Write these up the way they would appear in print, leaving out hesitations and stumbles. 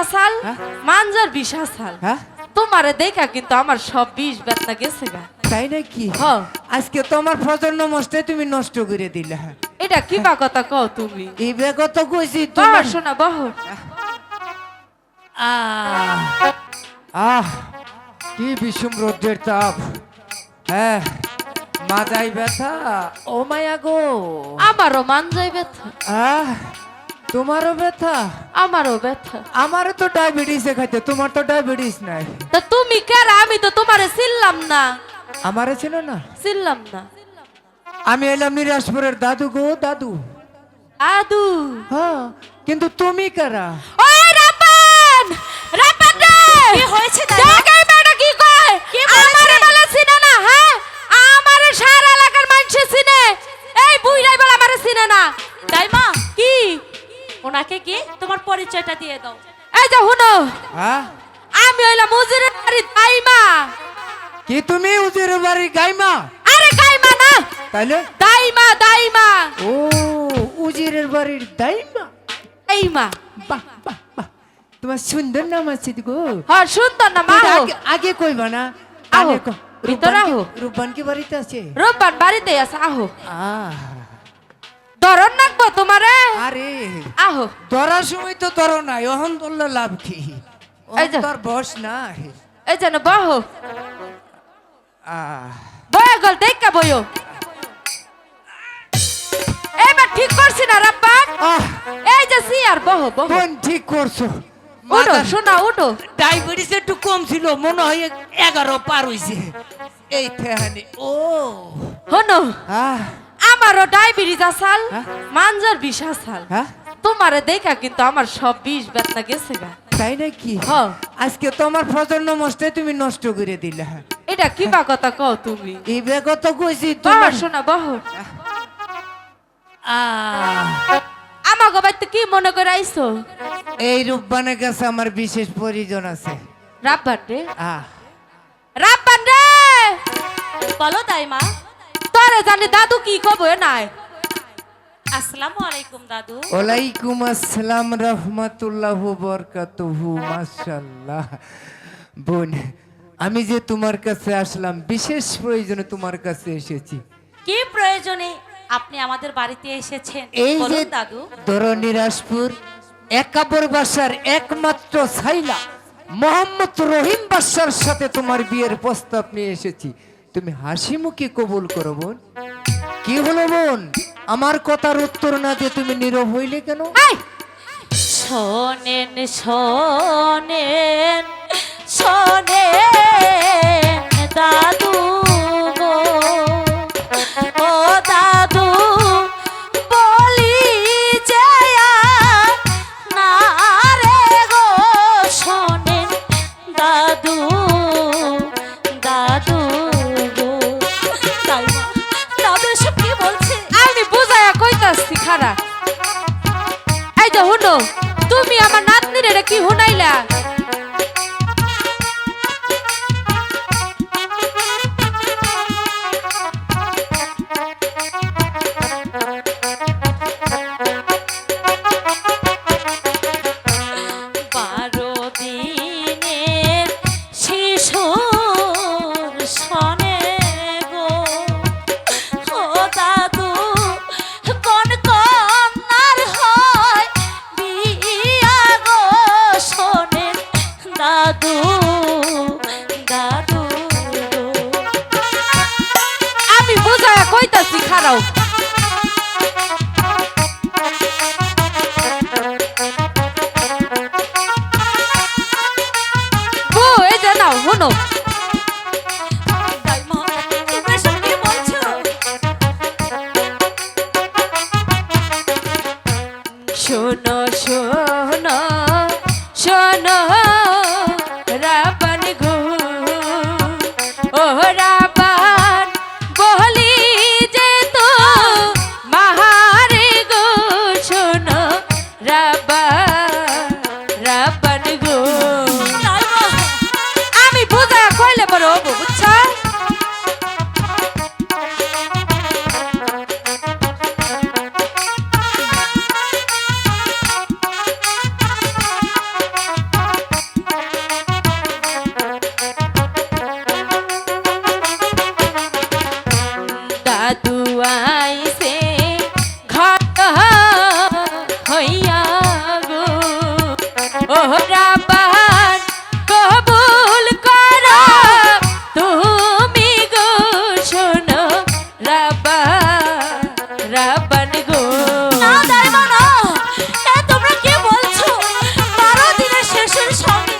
আসাল হ্যাঁ? মানজার বিষ আসাল হ্যাঁ তোমারে দেখা কিন্তু আমার সব বিষ বেদনা গেছে গা। তাই নাকি? হ্যাঁ। আজকে তোমার প্রজন্ম মস্তে তুমি নষ্ট করে দিলে। এটা কি বা কথা কও তুমি? এই বেগত কইছি বহ তোমার। শোনা বহ। আহ আহ কি বিষম রোদের তাপ। হ্যাঁ মাজাই ব্যথা। ও মায়া গো। আমারও মানজাই ব্যথা। আহ তোমারও ব্যথা? আমারও ব্যথা। আমারও তো ডায়াবেটিস খাইতে, তোমার তো ডায়াবেটিস নাই। তা তুমি কার? আমি তো তোমারে চিনলাম না। আমারে ছিল না? চিনলাম না। আমি এলাম নিরাজপুরের দাদু গো, দাদু। আদু। হ্যাঁ কিন্তু তুমি কারা? ওই রাপান! রাপান রে! কি হয়েছে দেখাই বেটা কি কয়? কি বলেছে? আমারে বলে চিনে না, হ্যাঁ? আমারে সারা এলাকার মানুষে চিনে। এই বুইড়াই বলে আমারে চিনে না। দাইমা কি? ওনাকে কি তোমার পরিচয়টা দিয়ে দাও। এই যে হুনো, হ্যাঁ আমি হইলাম মুজিরের বাড়ির দাইমা। কি তুমি উজির বাড়ির গাইমা? আরে গাইমা না, তাইলে? দাইমা দাইমা। ও উজিরের বাড়ির দাইমা। দাইমা। বাহ বাহ বাহ, তোমার সুন্দর নাম আছে গো। হ্যাঁ সুন্দর না মা। কিন্তু আগে কইবা না। আহো, আগে ভিতরে আহো। রূপবান কি বাড়িতে আছে? রূপবান বাড়িতে আছে, আহো। আহ ধরন নাকবো তোমারে? আরে আহো। ধরার সময় তো ধরো নাই, অহন ধরলে লাভ কি? এই যে। তোর বস নাই। এই যেন বহ। আহ বয়া গল দেখা বইও। এবার ঠিক করছি না রাব্বান? আহ এই যে সিয়ার বহ বহ। কোন ঠিক করছো? উঠো শোনা উঠো। ডায়াবেটিস একটু কম ছিল, মনে হয় 11 পার হইছে। এই থেহানি ও হনো, আহ আমারও ডায়াবেটিস আসাল হ্যাঁ? মানজার বিষ আসাল হ্যাঁ তোমারে দেখা কিন্তু আমার সব বিষ বেদনা গেছে গা। তাই নাকি? হ্যাঁ। আজকে তোমার প্রজন্ম মস্তে তুমি নষ্ট করে দিলে। এটা কি বা কথা কও তুমি? এই বেগত কইছি বহ তোমার। শোনা বহ। আহ আমাকে বাড়িতে কি মনে করে আইছো? এই রূপবানের কাছে আমার বিশেষ প্রয়োজন আছে। রাব্বান রে, আহ রাব্বান রে, বলো দাইমা। তোরে জানি দাদু কি কবে নাই। আসসালামু আলাইকুম দাদু। ওয়ালাইকুম আসসালাম রহমাতুল্লাহ বরকাতুহু। মাশাআল্লাহ বোন, আমি যে তোমার কাছে আসলাম বিশেষ প্রয়োজনে তোমার কাছে এসেছি। কি প্রয়োজনে আপনি আমাদের বাড়িতে এসেছেন এই যে বলুন দাদু। ধরনীরাজপুর একাবর বাসার একমাত্র ছাইলা মোহাম্মদ রহিম বাসার সাথে তোমার বিয়ের প্রস্তাব নিয়ে এসেছি। তুমি হাসি মুখে কবুল করো বোন। কি হলো বোন, আমার কথার উত্তর না দিয়ে তুমি নীরব হইলে কেন? এই শোনেন শোনেন শোনেন দাদু গো, ও দাদু বলি যে না রে গো, শোনেন দাদু দাদু গো। দাইমা, দাদু এসব কি বলছে? আমি বুঝায়া কইতাছি খারা। এই যে হুনো, তুমি আমার নাতনির এটা কি হুনাইলা? বারো দিনের শিশুর সনে গো, ও দাদু কোন কন্যার হয় বিয়া গো, শোনেন রাব্বান কবুল করো তুমি গো শোনো রাব্বান রাব্বান গো। না দাইমা না, এ তোমরা কি বলছো? 12 দিনের শেষের সঙ্গে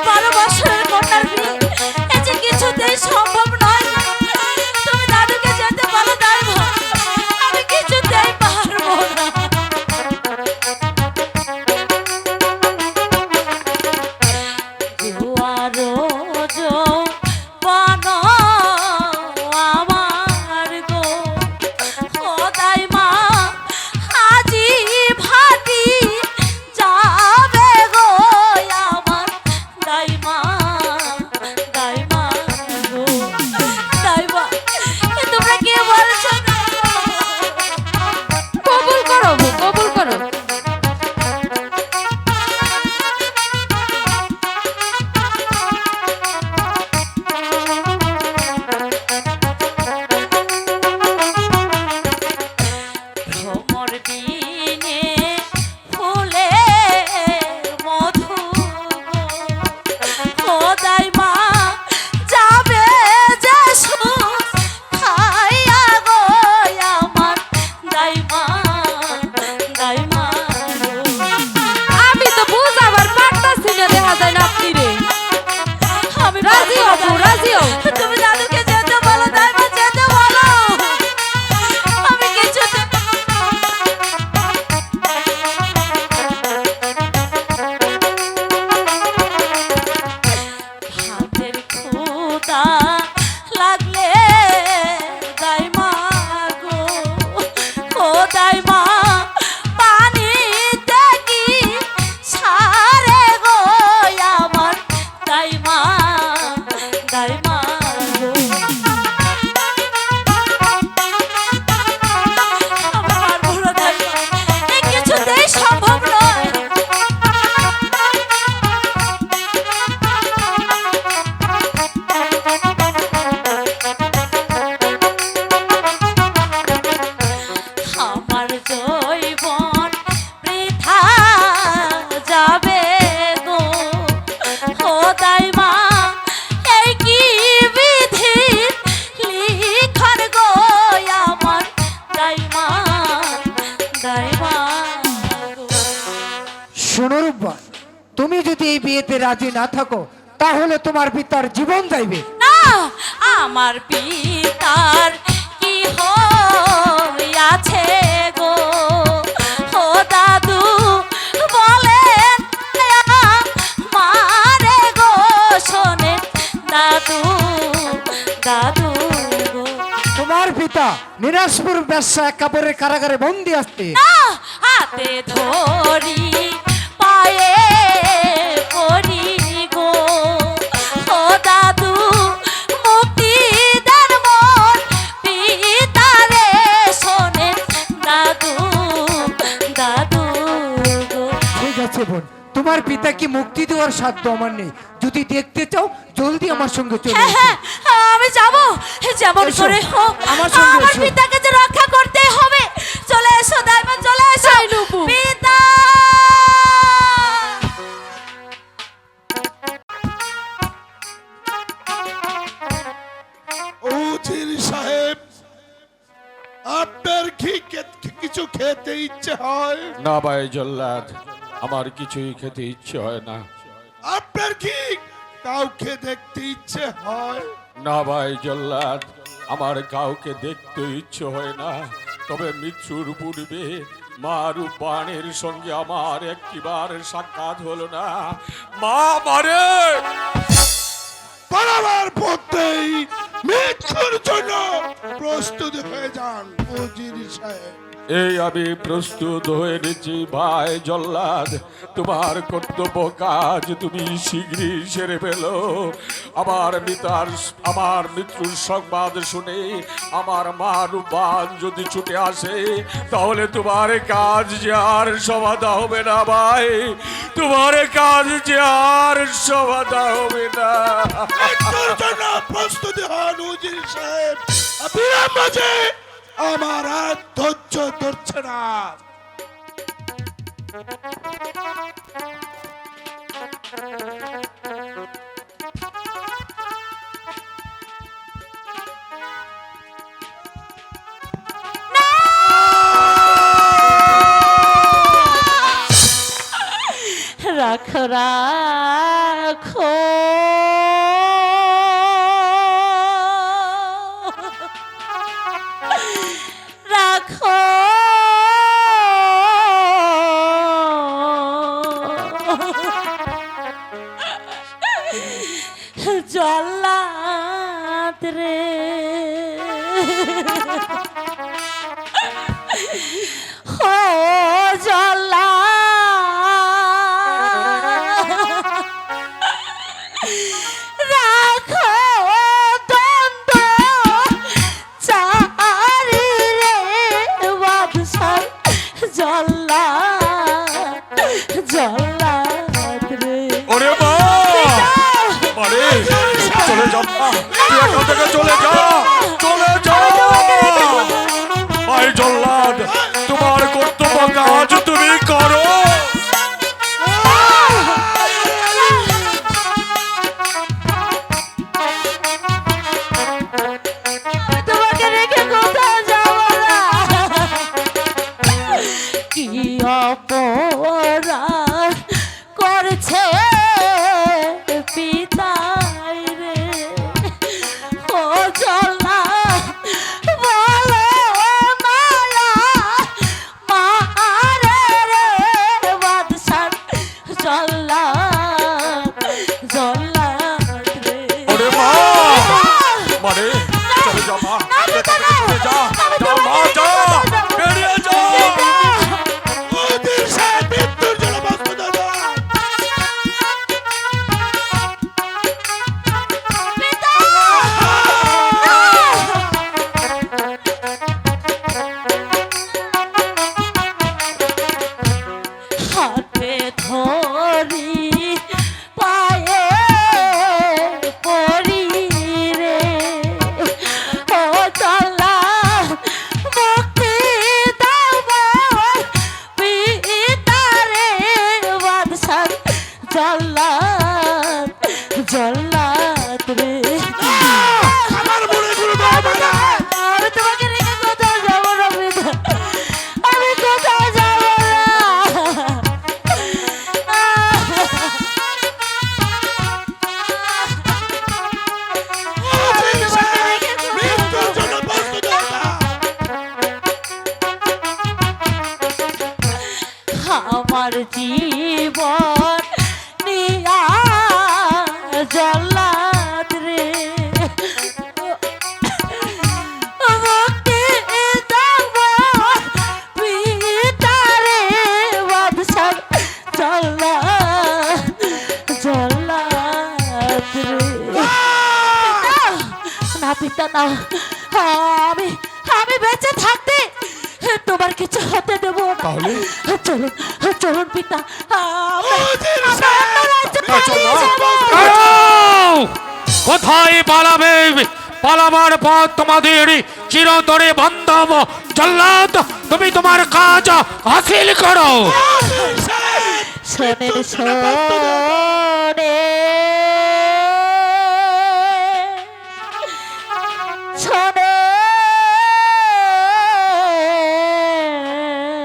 12 বছরের কন্যার বিয়ে, এ যে কিছুতেই সম্ভব নয়। তুমি দাদুকে যেতে বলো দাইমা, আমি কিছুতেই পারবো না। দুয়ারো যৌবন আমার গো, ও দাইমা আজি ভাতি যাবে গো আমার দাইমা, দাইমা গো, দাইমা এ তোমরা কি বলছো দাইমা? কবুল করো বউ, কবুল করো। ভ্রমর দিনে ফুলে মধু গো, ও দাইমা যাবে যে সুখ খাইয়া গো আমার দাইমা, দাইমা গো। আমি তো বুঝাবার পারতাছি না, দেখা যায় না আপনি রে। আমি রাজি হও বউ, রাজি হও। তুমি দাদুকে যেতে বলো দাইমা, যেতে বলো। আমি কিছুতে হাতের ক্ষুধা লাগলে দাইমা গো, ও দাইমা পানিতে কি সারে গো আমার দাইমা, দাইমা গো। আমি পারবো না দাইমা, এ কিছুতেই সম্ভব নয়। আমার জৈবন বৃথা যাবে গো, ও দাইমা এই কি বিধির লিখন গো আমার দাইমা, দাইমা গো। শোনো রূপবান, তুমি যদি এই বিয়েতে রাজি না থাকো তাহলে তোমার পিতার জীবন যাইবে। না, আমার পিতার কি হইয়াছে গো, ও দাদু বলেন মারে গো, শোনেন দাদু, দাদু গো। তোমার পিতা নিরাজপুর ব্যবসা কাপড়ের কারাগারে বন্দি আসতে। না, হাতে ধরি পায়ে পড়ি গো, ও দাদু মুক্তি দেন মোর পিতারে, শোনেন দাদু, দাদু গো। ঠিক আছে বোন, তোমার পিতা কি মুক্তি দেওয়ার সাধ্য আমার নেই। যদি দেখতে চাও জলদি আমার সঙ্গে চলে হ্যাঁ এসো। হ্যাঁ, আমি যাবো, যেমন এসো, করে হোক আমার সঙ্গে আমার এসো। পিতাকে যে রক্ষা করতে হবে। চলে এসো দাইমা, চলে এসো এই নুপু। পিতা। উজির সাহেব, আপনার কি কিছু খেতে ইচ্ছে হয়? না ভাই জল্লাদ, আমার কিছুই খেতে ইচ্ছে হয় না। আপনার কি কাউকে দেখতে ইচ্ছে হয়? না ভাই জল্লাদ, আমার কাউকে দেখতে ইচ্ছে হয় না। তবে মৃত্যুর পূর্বে মা রূপানের সঙ্গে আমার একটিবার সাক্ষাৎ হলো না। মা মারে পালাবার পথেই মৃত্যুর জন্য প্রস্তুত হয়ে যান উজির সাহেব। এই আমি প্রস্তুত হয়ে নিচ্ছি ভাই জল্লাদ। তোমার কর্তব্য কাজ তুমি শীঘ্রই সেরে ফেলো। আমার মৃত্যুর সংবাদ শুনে আমার মা রূপান যদি ছুটে আসে তাহলে তোমার কাজ যে আর সমাধা হবে না ভাই, তোমার কাজ যে আর সমাধা হবে না। মৃত্যুর জন্য প্রস্তুতি হন উজির সাহেব। বিরামবাজে আমার আর ধৈর্য ধরছে না। রাখো রাখো রাখো জল্লাদ রে ও জল্লাদ রাখো দ্বন্দ্ব চারি রে বাদশাহ জল্লাদ রে ওরে মা আরে চলে যা মা, তুই এখান থেকে চলে যা, চলে যা। ভাই জল্লাদ, তোমার কর্তব্য কাজ তুমি করো। তোমাকে রেখে কোথাও যাব না। কি অপরাধ করছে পিতাই রে ও জল্লা বলো মায়া মারে রে বাদশাহ জল্লা রে ওরে মা মানে চলে যা মা, এখান থেকে চলে যা, যা মা যা, বেরিয়ে যা। ওদের সাথে মৃত্যুর জন্য বাঁচবো দাদা। হাতে ধরি পায়ে পড়ি রে ও চলা মুক্তি দাও পিতারে বাদশাহ জল্লাদ রে আমার মনে গুলো দাও বাবা। আমি তোমাকে রেখে কোথাও যাবো না পিতা, আমি কোথাও যাবো না। ওদের সাথে মৃত্যুর জন্য বাঁচবো দাদা। আমার জীবন নিয়া জল্লাদ রে মুক্তি দাও পিতারে বাদশাহ জল্লাদ রে না পিতা না, আমি বেঁচে থাকতে তোমার কিছু হতে দেবো না। তাহলে? চলুন চলুন পিতা, ওদের আমরা অন্য রাজ্যে পালিয়ে যাবো। দাঁড়াও! কোথায় পালাবে? পালাবার পথ তোমাদের চিরতরে বন্ধ। জল্লাদ, তুমি তোমার কাজ হাসিল করো। শোনেন শোনে শোনে